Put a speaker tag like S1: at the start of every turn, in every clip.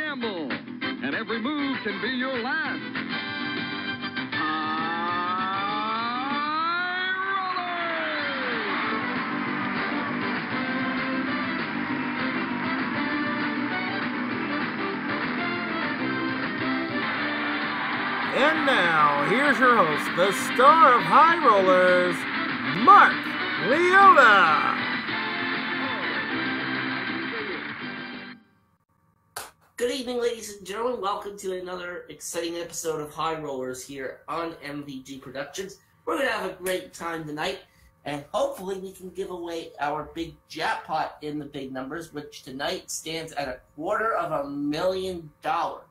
S1: gamble, and every move can be your last.
S2: And now, here's your host, the star of High Rollers, Mark Leota.
S3: Good evening, ladies and gentlemen. Welcome to another exciting episode of High Rollers here on MVG Productions. We're going to have a great time tonight, and hopefully we can give away our big jackpot in the big numbers, which tonight stands at $250,000.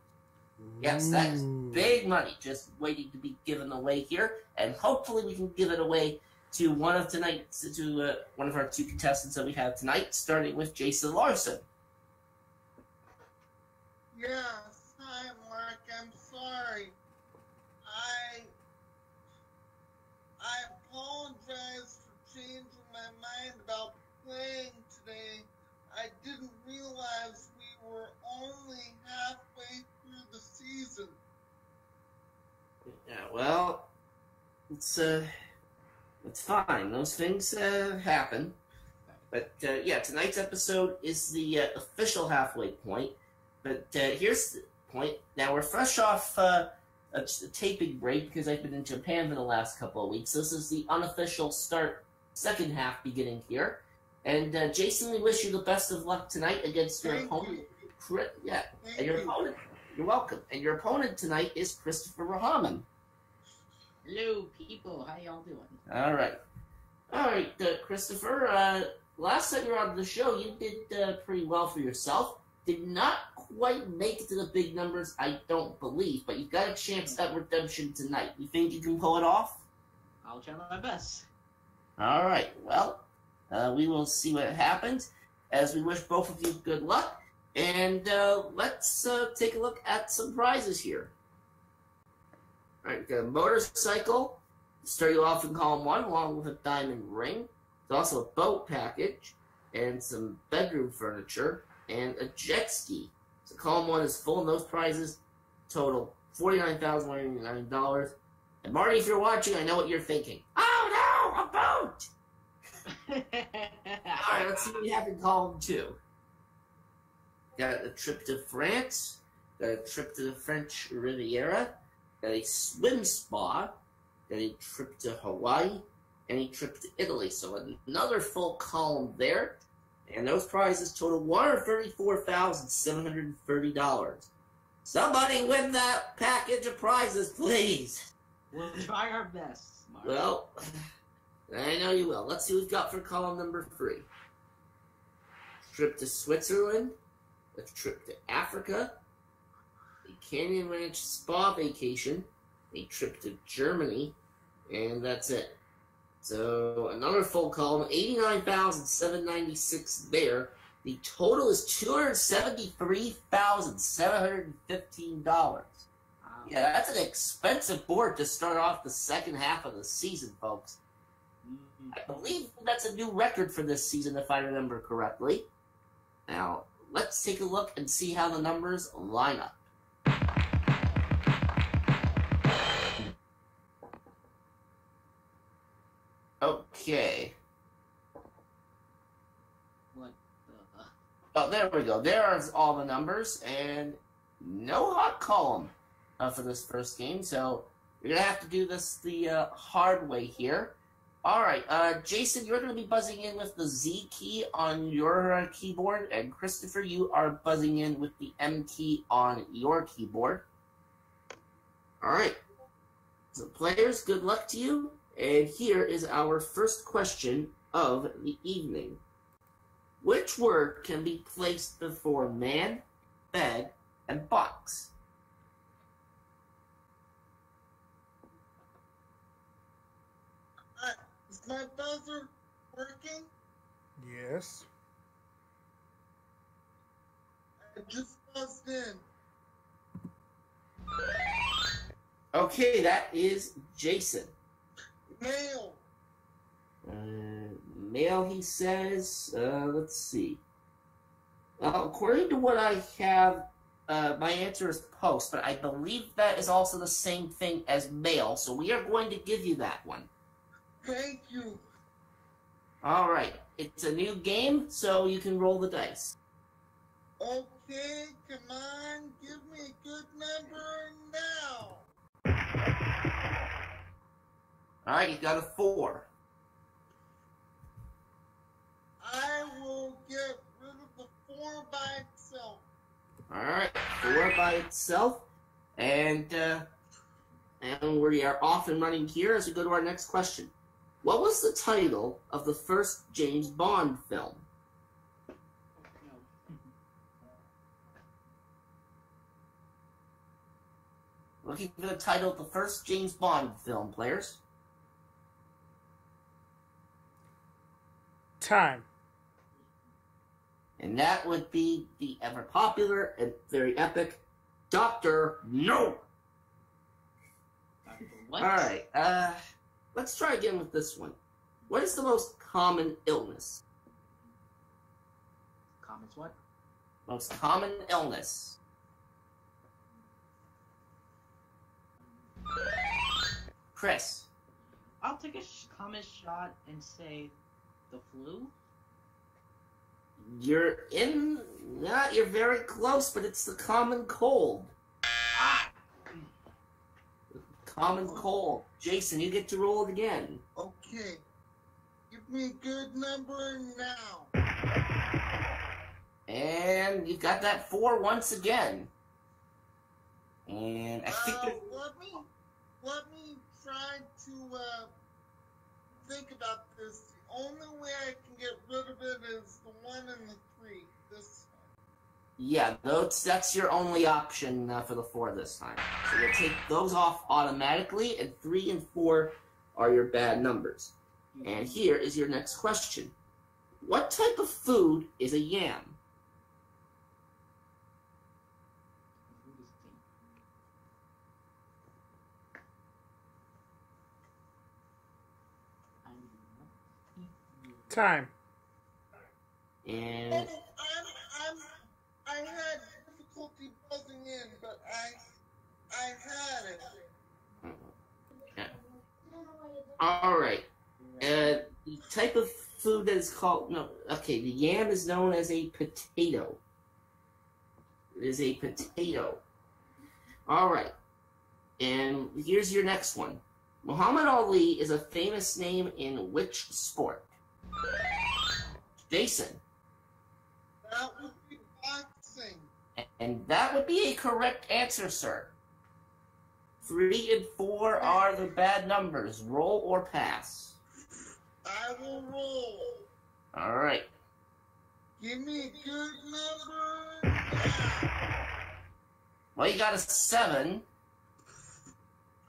S3: Yes, that is big money just waiting to be given away here, and hopefully we can give it away to one of our two contestants that we have tonight, starting with Jason Larson.
S4: Yes, hi Mark, I'm sorry. I apologize for changing my mind about playing today. I didn't realize we were only halfway through the season.
S3: Yeah, well, it's fine. Those things happen. But yeah, tonight's episode is the official halfway point. But here's the point. Now, we're fresh off a taping break because I've been in Japan for the last couple of weeks. This is the unofficial second half beginning here. And Jason, we wish you the best of luck tonight against your opponent. You're welcome. And your opponent tonight is Christopher Rahman.
S5: Hello, people. How y'all doing?
S3: All right, Christopher. Last time you were on the show, you did pretty well for yourself. Did not quite make it to the big numbers, I don't believe, but you got a chance at redemption tonight. You think you can pull it off?
S5: I'll try my best.
S3: All right, well, we will see what happens, as we wish both of you good luck, and let's take a look at some prizes here. All right, got a motorcycle, start you off in column 1, along with a diamond ring. There's also a boat package, and some bedroom furniture, and a jet ski. So column 1 is full, and those prizes total $49,189. And Marty, if you're watching, I know what you're thinking. Oh no, a boat! Alright, let's see what we have in column 2. Got a trip to France, got a trip to the French Riviera, got a swim spa, got a trip to Hawaii, and a trip to Italy. So another full column there. And those prizes total $134,730. Somebody win that package of prizes, please.
S5: We'll try our best, Mark.
S3: Well, I know you will. Let's see what we've got for column number 3. Trip to Switzerland, a trip to Africa, a Canyon Ranch spa vacation, a trip to Germany, and that's it. So another full column, $89,796 there. The total is $273,715.
S5: Wow.
S3: Yeah, that's an expensive board to start off the second half of the season, folks.
S5: Mm-hmm.
S3: I believe that's a new record for this season, if I remember correctly. Now, let's take a look and see how the numbers line up. Okay.
S5: What the...
S3: Oh, there we go. There's all the numbers, and no hot column for this first game, so you're going to have to do this the hard way here. All right, Jason, you're going to be buzzing in with the Z key on your keyboard, and Christopher, you are buzzing in with the M key on your keyboard. All right. So, players, good luck to you. And here is our first question of the evening. Which word can be placed before man, bed, and box?
S4: Is my buzzer working?
S2: Yes.
S4: I just buzzed in.
S3: Okay, that is Jason.
S4: Mail.
S3: Mail, he says. Let's see. According to what I have my answer is post, but I believe that is also the same thing as mail, so we are going to give you that one.
S4: Thank you.
S3: All right. It's a new game, so you can roll the dice.
S4: Okay, come on, give me a good number now.
S3: All right, you got a 4.
S4: I will get rid of the 4 by itself.
S3: All right, 4 by itself, and we are off and running here as we go to our next question. What was the title of the first James Bond film? Looking for the title of the first James Bond film, players.
S2: Time.
S3: And that would be the ever popular and very epic Dr. No!
S5: What?
S3: Alright, let's try again with this one. What is the most common illness?
S5: Comments what?
S3: Most common illness. Chris.
S5: I'll take a common shot and say the flu.
S3: You're very close, but it's the common cold.
S5: Ah!
S3: Common cold. Jason, you get to roll it again.
S4: Okay, give me a good number now.
S3: And you got that 4 once again. And I think
S4: Let me try to think about this. The only way I can get rid of it is the 1 and the 3. This
S3: yeah, that's your only option for the 4 this time. So we'll take those off automatically, and 3 and 4 are your bad numbers. And here is your next question. What type of food is a yam?
S2: Time.
S3: And
S4: I had difficulty buzzing in, but I had it.
S3: yeah. All right. The type of food that is called the yam is known as a potato. It is a potato. All right. And here's your next one. Muhammad Ali is a famous name in which sport? Jason.
S4: That would be boxing.
S3: And that would be a correct answer, sir. 3 and 4 are the bad numbers. Roll or pass.
S4: I will roll.
S3: All right.
S4: Give me a good number now.
S3: Well, you got a 7.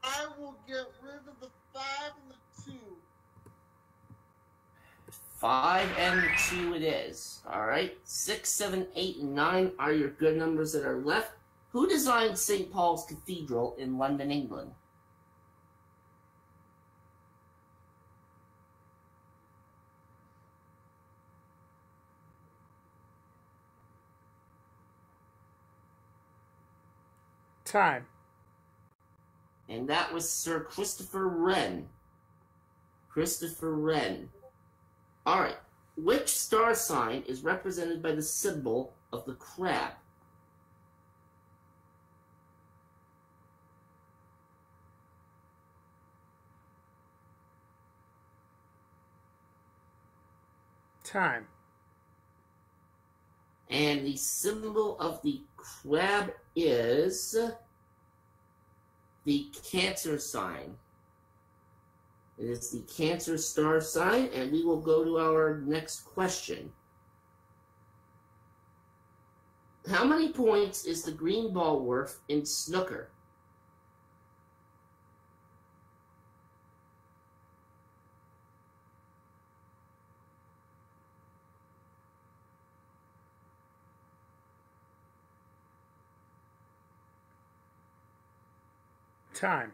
S4: I will get rid of the 5 and the 2.
S3: 5 and 2 it is. All right. 6, 7, 8, and 9 are your good numbers that are left. Who designed St. Paul's Cathedral in London, England?
S2: Time.
S3: And that was Sir Christopher Wren. Christopher Wren. All right. Which star sign is represented by the symbol of the crab?
S2: Time.
S3: And the symbol of the crab is the Cancer sign. It is the Cancer star sign, and we will go to our next question. How many points is the green ball worth in snooker?
S2: Time.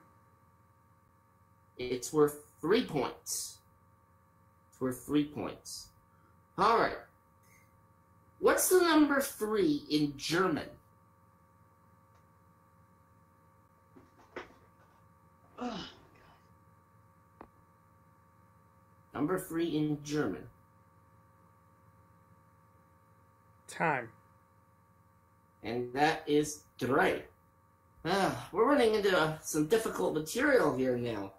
S3: It's worth 3 points. It's worth 3 points. All right. What's the number 3 in German?
S5: Ugh.
S3: Number 3 in German.
S2: Time.
S3: And that is drei. We're running into some difficult material here now.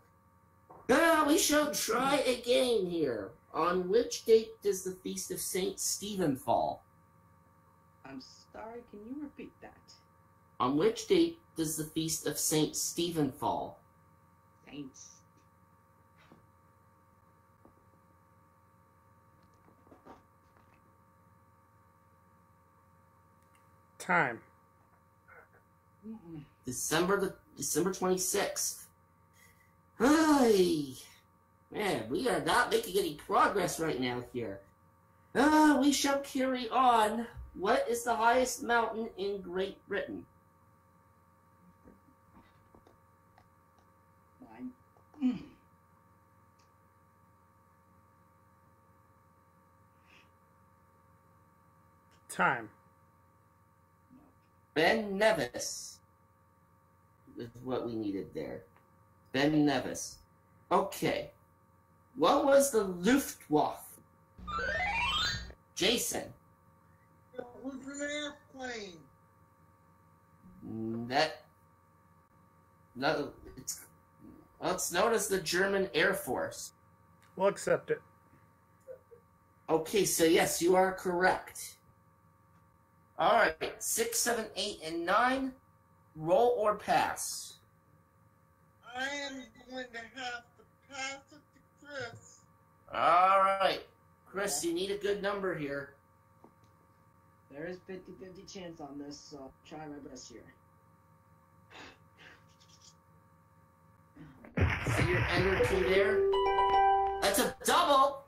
S3: We shall try again here. On which date does the Feast of St. Stephen fall?
S5: I'm sorry, can you repeat that?
S3: On which date does the Feast of St. Stephen fall?
S5: Saints.
S2: Time.
S3: December 26th. Ay, man, we are not making any progress right now here. We shall carry on. What is the highest mountain in Great Britain?
S5: Mine.
S2: Time.
S3: Ben Nevis is what we needed there. Ben Nevis. Okay. What was the Luftwaffe? Jason.
S4: It was an airplane.
S3: It's known as the German Air Force.
S2: We'll accept it.
S3: Okay, so yes, you are correct. Alright, 6, 7, 8, and 9. Roll or pass?
S4: I am going to have to pass it to Chris.
S3: Alright. Chris, you need a good number here.
S5: There is 50-50 chance on this, so I'll try my best here.
S3: See your enter 2 there? That's a double!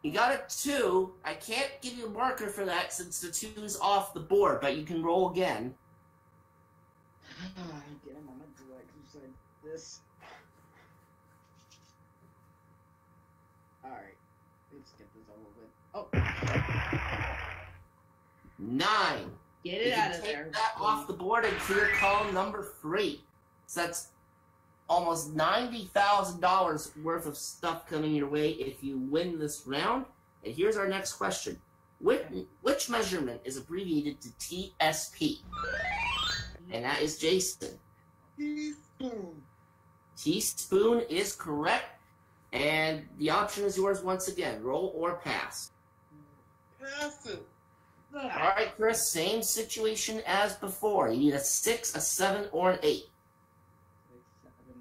S3: You got a 2. I can't give you a marker for that since the 2 is off the board, but you can roll again.
S5: Get him on my direct side. This. Alright. Let's get this over with. Oh!
S3: 9.
S5: Get
S3: You
S5: it
S3: can
S5: out of
S3: take
S5: there.
S3: that off the board and clear column number 3. So that's almost $90,000 worth of stuff coming your way if you win this round. And here's our next question. Which measurement is abbreviated to TSP? And that is Jason.
S4: Teaspoon.
S3: Teaspoon is correct. And the option is yours once again. Roll or pass.
S4: Pass it.
S3: All right, Chris, same situation as before. You need a 6, a 7, or an 8.
S5: 6, 7,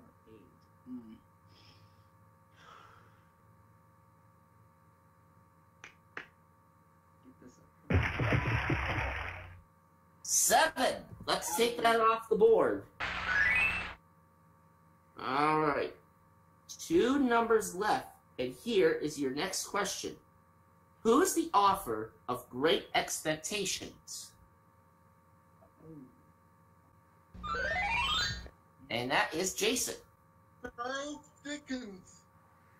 S5: or 8.
S3: 7. Let's take that off the board. All right. 2 numbers left, and here is your next question. Who is the author of Great Expectations? And that is Jason.
S4: Charles Dickens.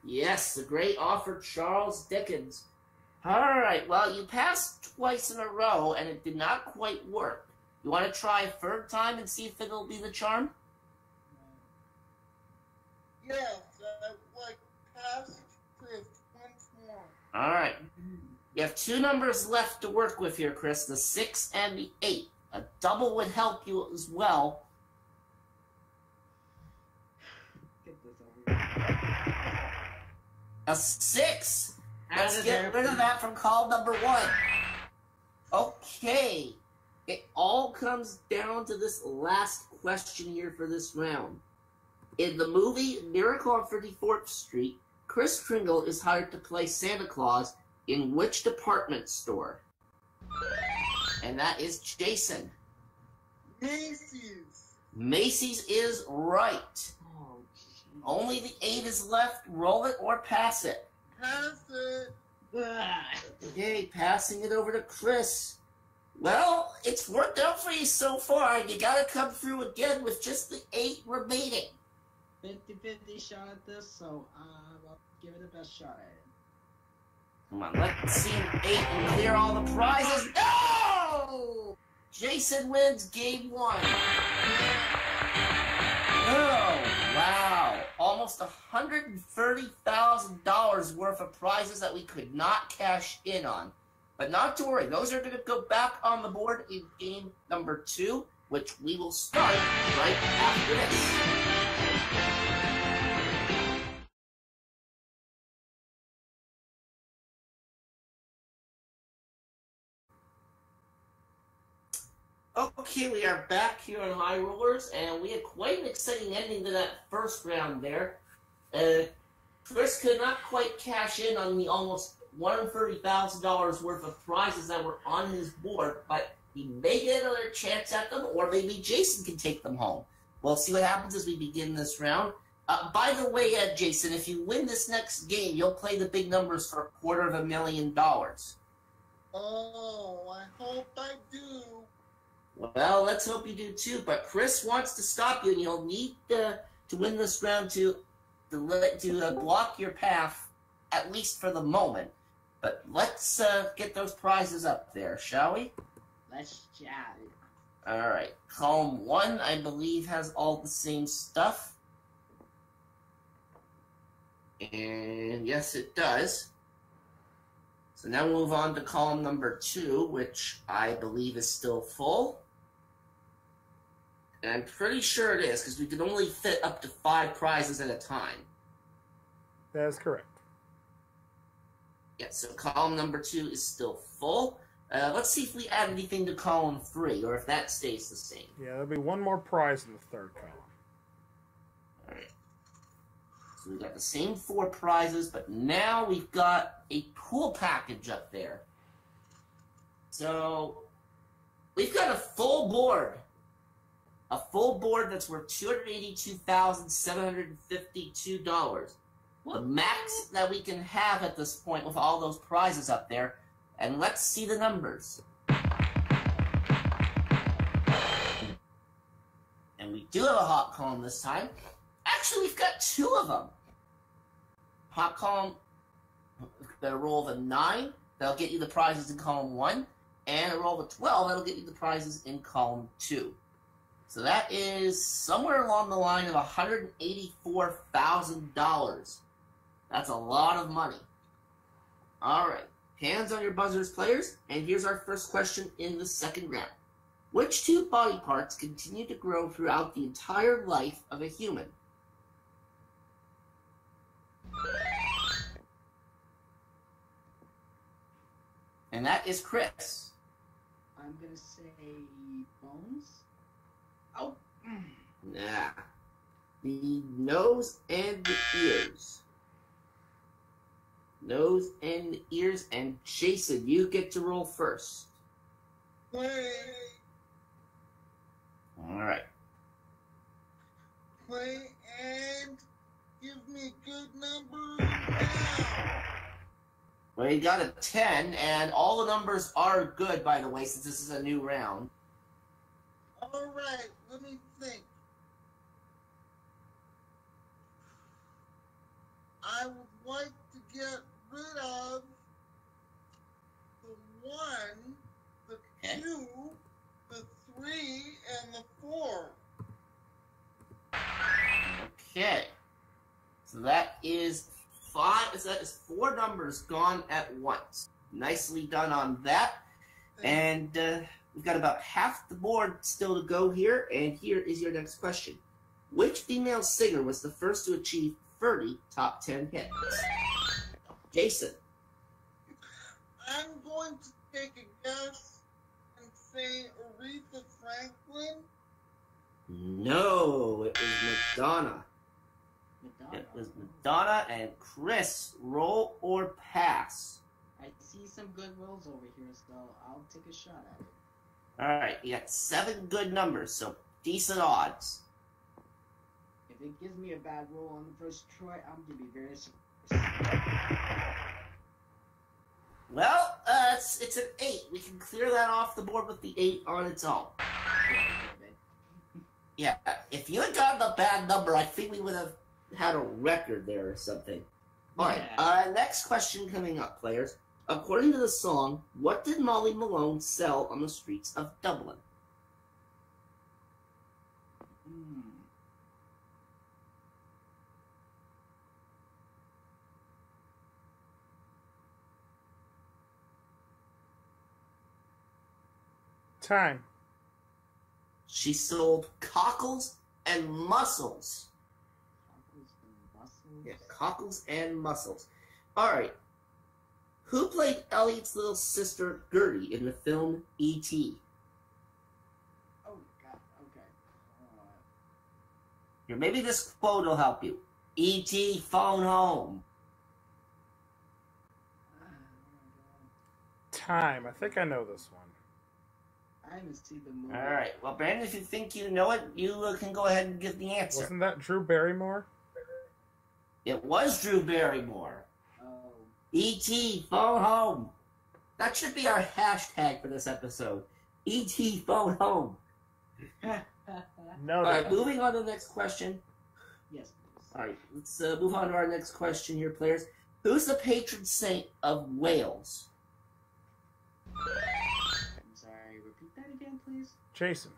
S3: Yes, the great author Charles Dickens. All right, well, you passed twice in a row, and it did not quite work. You want to try a third time and see if it'll be the charm?
S4: Yes, I'd like pass Chris once more.
S3: All right. You have 2 numbers left to work with here, Chris, the 6 and the 8. A double would help you as well.
S5: Get this over here.
S3: A 6. Let's
S5: Out of
S3: get
S5: there.
S3: rid of that from call number 1. Okay. It all comes down to this last question here for this round. In the movie Miracle on 34th Street, Kris Kringle is hired to play Santa Claus in which department store? And that is Jason.
S4: Macy's.
S3: Macy's is right.
S5: Oh, jeez.
S3: Only the 8 is left. Roll it or pass it.
S4: Pass it.
S3: Okay, passing it over to Chris. Well, it's worked out for you so far. You gotta come through again with just the 8 remaining.
S5: 50-50 shot at this, so I'll give it the best shot at it.
S3: Come on, let's see 8 and clear all the prizes. No! Jason wins game 1. Oh, Wow, almost $130,000 worth of prizes that we could not cash in on. But not to worry, those are going to go back on the board in game number 2, which we will start right after this. Okay, we are back here on High Rollers, and we had quite an exciting ending to that first round there. Chris could not quite cash in on the almost $130,000 worth of prizes that were on his board, but he may get another chance at them, or maybe Jason can take them home. We'll see what happens as we begin this round. By the way, Jason, if you win this next game, you'll play the big numbers for $250,000.
S4: Oh, I hope I do.
S3: Well, let's hope you do too. But Chris wants to stop you, and you'll need to win this round to block your path, at least for the moment. But let's get those prizes up there, shall we?
S5: Let's chat.
S3: All right. Column 1, I believe, has all the same stuff. And yes, it does. So now we'll move on to column number 2, which I believe is still full. And I'm pretty sure it is, because we can only fit up to 5 prizes at a time.
S2: That is correct.
S3: Yeah, so column number 2 is still full. Let's see if we add anything to column 3, or if that stays the same.
S2: Yeah, there'll be one more prize in the third column.
S3: Alright. So we've got the same 4 prizes, but now we've got a pool package up there. So, we've got a full board. A full board that's worth $282,752. The max that we can have at this point with all those prizes up there. And let's see the numbers. And we do have a hot column this time. Actually, we've got 2 of them. Hot column, got a roll of a 9. That'll get you the prizes in column 1. And a roll of a 12. That'll get you the prizes in column 2. So that is somewhere along the line of $184,000. That's a lot of money. All right. Hands on your buzzers, players. And here's our first question in the second round. Which 2 body parts continue to grow throughout the entire life of a human? And that is Chris.
S5: I'm gonna say bones. Oh.
S3: Nah. The nose and the ears. Nose and ears. And Jason, you get to roll first.
S4: Play,
S3: Alright.
S4: play, and give me good numbers now.
S3: Well, you got a 10, and all the numbers are good, by the way, since this is a new round.
S4: All right, let me think. I would like to get rid of the 1, the
S3: Okay.
S4: 2, the 3, and the 4.
S3: Okay. So that is 5. So that is 4 numbers gone at once. Nicely done on that. And we've got about half the board still to go here. And here is your next question. Which female singer was the first to achieve 30 top 10 hits? Jason.
S4: I'm going to take a guess and say Aretha Franklin.
S3: No, it was Madonna.
S5: Madonna.
S3: It was Madonna. And Chris, roll or pass?
S5: I see some good rolls over here, so I'll take a shot at it.
S3: Alright, you got 7 good numbers, so decent odds.
S5: If it gives me a bad roll on the first try, I'm gonna be very surprised.
S3: Well, it's an 8. We can clear that off the board with the 8 on its own. Yeah, if you had gotten a bad number, I think we would have had a record there or something. Alright, next question coming up, players. According to the song, what did Molly Malone sell on the streets of Dublin?
S2: Time.
S3: She sold cockles and mussels.
S5: Cockles and mussels.
S3: Yeah, cockles and mussels. All right. Who played Elliot's little sister Gertie in the film E.T.?
S5: Oh God. Okay.
S3: Here, maybe this quote will help you. E.T. phone home.
S2: Time. I think I know this one.
S5: I haven't seen the movie.
S3: All right. Well, Brandon, if you think you know it, you can go ahead and give the answer.
S2: Wasn't that Drew Barrymore?
S3: It was Drew Barrymore.
S5: Oh.
S3: E.T. phone home. That should be our hashtag for this episode. E.T. phone home.
S2: No.
S3: All right, moving on to the next question.
S5: Yes, please.
S3: All right, let's move on to our next question here, players. Who's the patron saint of Wales?
S5: I'm sorry. Repeat that again, please.
S2: Jason.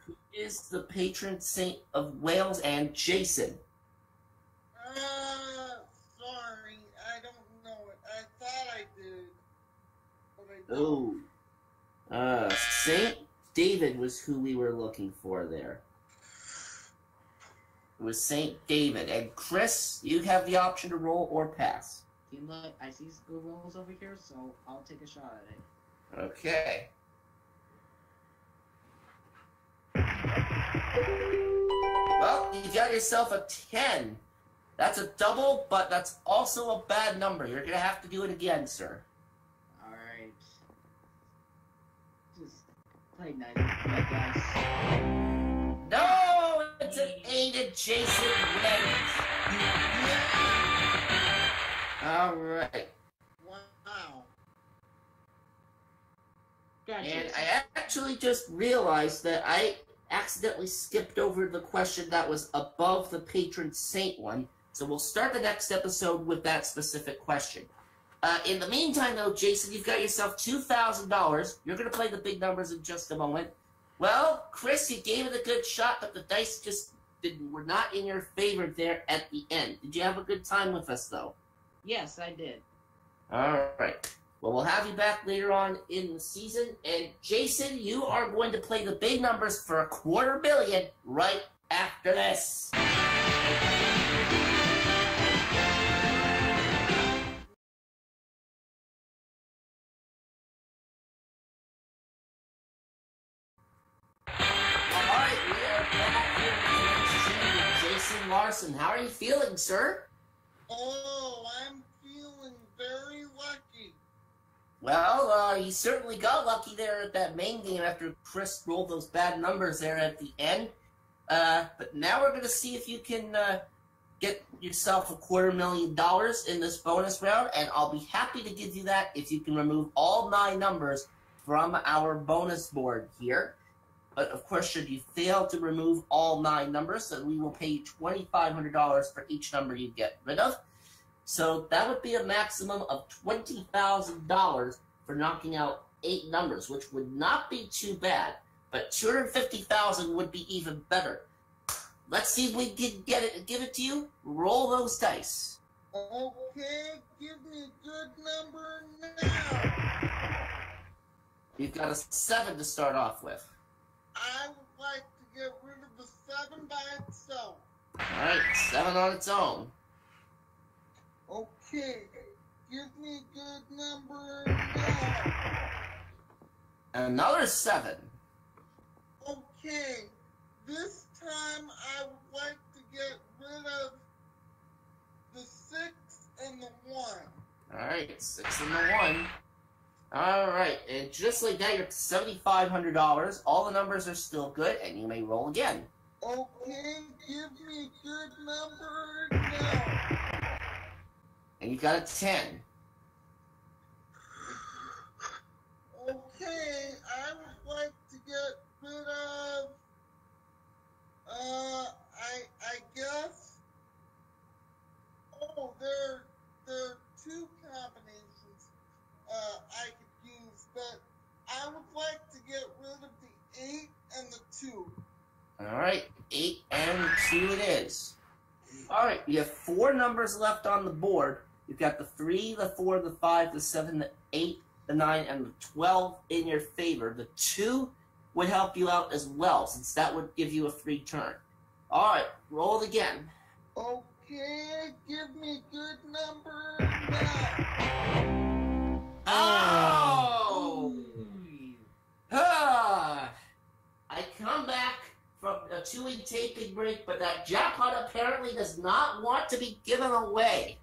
S3: Who is the patron saint of Wales and Jason?
S4: Sorry, I don't know it. I thought I did, but I don't.
S3: Oh. Saint David was who we were looking for there. It was Saint David. And Chris, you have the option to roll or pass.
S5: Seems like I see good rolls over here, so I'll take a shot at it.
S3: Okay. Well, you got yourself a 10. That's a double, but that's also a bad number. You're going to have to do it again, sir.
S5: Alright. Just play nice, I guess.
S3: No! It's an 8 and Jason wins. All right.
S4: Wow.
S5: Gotcha.
S3: And I actually just realized that I accidentally skipped over the question that was above the patron saint one. So we'll start the next episode with that specific question. In the meantime, though, Jason, you've got yourself $2,000. You're going to play the big numbers in just a moment. Well, Chris, you gave it a good shot, but the dice just were not in your favor there at the end. Did you have a good time with us, though?
S5: Yes, I did.
S3: All right. Well, we'll have you back later on in the season. And Jason, you are going to play the big numbers for $250,000 right after this. All right, we are back here with Jason Larson. How are you feeling, sir?
S4: Oh, I'm feeling very lucky.
S3: Well, you certainly got lucky there at that main game after Chris rolled those bad numbers there at the end. But now we're going to see if you can get yourself $250,000 in this bonus round, and I'll be happy to give you that if you can remove all 9 numbers from our bonus board here. But, of course, should you fail to remove all 9 numbers, then we will pay you $2,500 for each number you get rid of. So that would be a maximum of $20,000 for knocking out 8 numbers, which would not be too bad. But $250,000 would be even better. Let's see if we can give it to you. Roll those dice.
S4: Okay, give me a good number now.
S3: You've got a 7 to start off with.
S4: I would like to get rid of the 7 by itself.
S3: All right, 7 on its own.
S4: Okay, give me a good number now.
S3: Another 7.
S4: Okay, this time I would like to get rid of the 6 and the 1.
S3: All right, 6 and the 1. All right, and just like that, you're $7,500. All the numbers are still good, and you may roll again.
S4: Okay, give me a good number now.
S3: And you got a 10.
S4: Okay, I would like to get rid of, I guess, there are 2 combinations, I could use, but I would like to get rid of the 8 and the 2.
S3: All right, 8 and 2 it is. All right, you have 4 numbers left on the board. You've got the 3, the 4, the 5, the 7, the 8, the 9, and the 12 in your favor. The 2 would help you out as well, since that would give you a free turn. All right, roll it again.
S4: Okay, give me a good number now.
S3: Oh! I come back from a 2-week taping break, but that jackpot apparently does not want to be given away.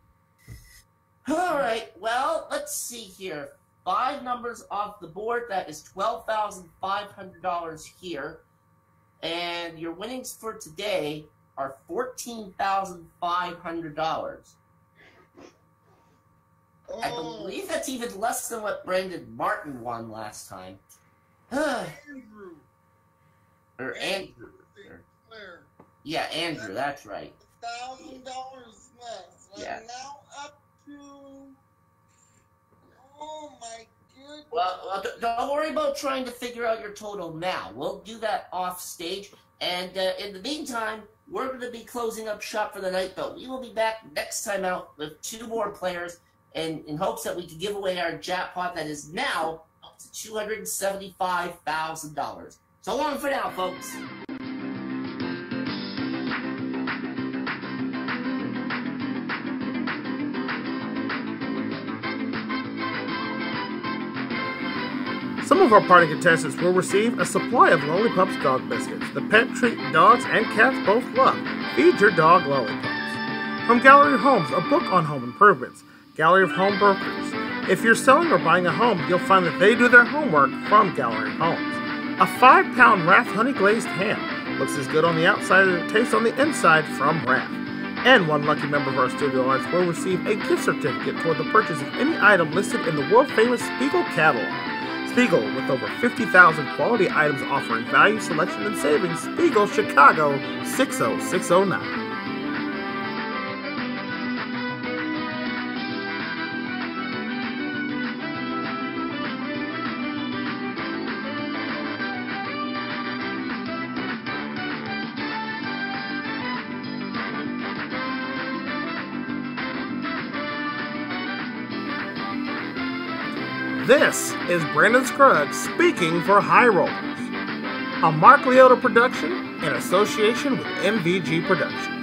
S3: All right, well, let's see here. 5 numbers off the board. That is $12,500 here. And your winnings for today are $14,500. I believe that's even less than what Brandon Martin won last time.
S4: Andrew.
S3: Or Andrew.
S4: Claire.
S3: Yeah, Andrew, that's right.
S4: $1,000 less.
S3: Yeah.
S4: I'm now up to. Oh my goodness.
S3: Well, don't worry about trying to figure out your total now. We'll do that off stage. And in the meantime, we're going to be closing up shop for the night, but we will be back next time out with 2 more players and in hopes that we can give away our jackpot that is now up to $275,000. So long for now, folks.
S2: Some of our party contestants will receive a supply of Lonely Pups dog biscuits, the pet treat dogs and cats both love. Feed your dog Lollipops. From Gallery of Homes, a book on home improvements. Gallery of Home Brokers. If you're selling or buying a home, you'll find that they do their homework from Gallery of Homes. A 5-pound Raff honey glazed ham. Looks as good on the outside as it tastes on the inside from Raff. And one lucky member of our studio audience will receive a gift certificate toward the purchase of any item listed in the world-famous Spiegel catalog. Spiegel, with over 50,000 quality items offering value, selection, and savings. Spiegel, Chicago, 60609. This is Brandon Scruggs speaking for High Rollers, a Mark Liotta production in association with MVG Productions.